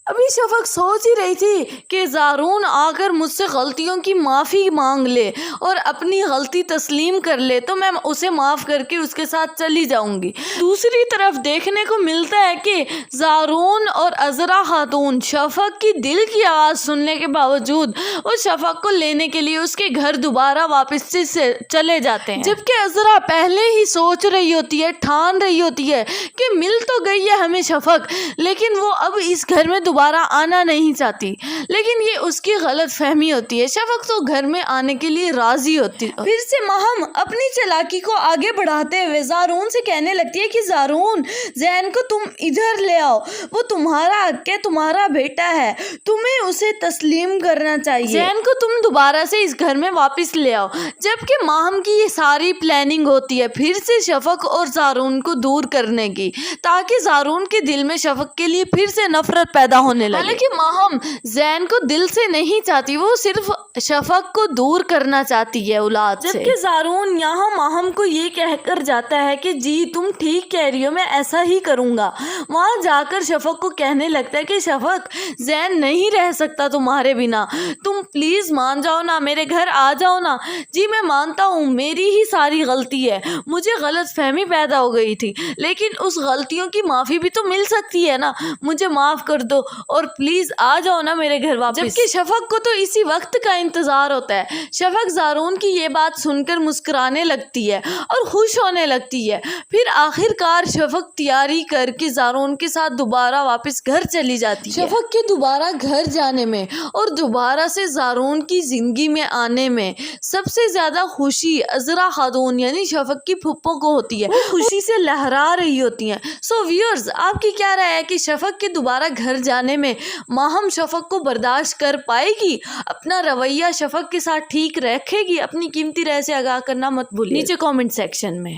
ابھی شفق سوچ ہی رہی تھی کہ زارون آ کر مجھ سے غلطیوں کی معافی مانگ لے اور اپنی غلطی تسلیم کر لے تو میں اسے معاف کر کے اس کے ساتھ چلی جاؤں گی۔ دوسری طرف دیکھنے کو ملتا ہے کہ زارون اور عذرا خاتون شفق کی دل کی آواز سننے کے باوجود اس شفق کو لینے کے لیے اس کے گھر دوبارہ واپس سے چلے جاتے ہیں، جبکہ عذرا پہلے ہی سوچ رہی ہوتی ہے، ٹھان رہی ہوتی ہے کہ مل تو گئی ہے ہمیں شفق، لیکن وہ اب اس گھر میں دوبارہ آنا نہیں چاہتی۔ لیکن یہ اس کی غلط فہمی ہوتی ہے، شفق تو گھر میں آنے کے لیے راضی ہوتی ہے۔ پھر سے ماہم اپنی چالاکی کو آگے بڑھاتے ہوئے زارون سے کہنے لگتی ہے کہ زارون، زین کو تم ادھر لے آؤ، وہ تمہارا حق ہے، تمہارا بیٹا ہے، تمہیں اسے تسلیم کرنا چاہیے، زین کو تم دوبارہ سے اس گھر میں واپس لے آؤ۔ جبکہ ماہم کی یہ ساری پلاننگ ہوتی ہے پھر سے شفق اور زارون کو دور کرنے کی، تاکہ زارون کے دل میں شفق کے لیے پھر سے نفرت پیدا ہونے لگے۔ حالانکہ ماہم زین کو دل سے نہیں چاہتی، وہ صرف شفق کو دور کرنا چاہتی ہے اولاد سے۔ جبکہ زارون یہاں ماہم کو یہ کہہ کر جاتا ہے کہ جی تم ٹھیک کہہ رہی ہو، میں ایسا ہی کروں گا۔ وہاں جا کر شفق کو کہنے لگتا ہے کہ شفق، زین نہیں رہ سکتا تمہارے بنا، تم پلیز مان جاؤ نا، میرے گھر آ جاؤ نا۔ جی میں مانتا ہوں میری ہی ساری غلطی ہے، مجھے غلط فہمی پیدا ہو گئی تھی، لیکن اس غلطیوں کی معافی بھی تو مل سکتی ہے نا، مجھے معاف کر دو اور پلیز آ جاؤ نا میرے گھر واپس۔ جبکہ شفق کو تو اسی وقت کا انتظار ہوتا ہے۔ شفق زارون کی یہ بات سن کر مسکرانے لگتی ہے اور خوش ہونے لگتی ہے۔ پھر آخر کار شفق تیاری کر کے زارون کے ساتھ دوبارہ واپس گھر چلی جاتی ہے۔ شفق کے دوبارہ گھر جانے میں اور دوبارہ سے زارون کی زندگی میں آنے میں سب سے زیادہ خوشی عذرا خاتون یعنی شفق کی پھپھو کو ہوتی ہے، وہ خوشی سے لہرا رہی ہوتی ہیں۔ سو ویورز، آپ کی کیا رائے ہے کہ شفق کے دوبارہ گھر جانے میں ماہم شفق کو برداشت کر پائے گی؟ اپنا رویہ شفق کے ساتھ ٹھیک رکھے گی؟ اپنی قیمتی رائے سے آگاہ کرنا مت بھولیے نیچے کامنٹ سیکشن میں۔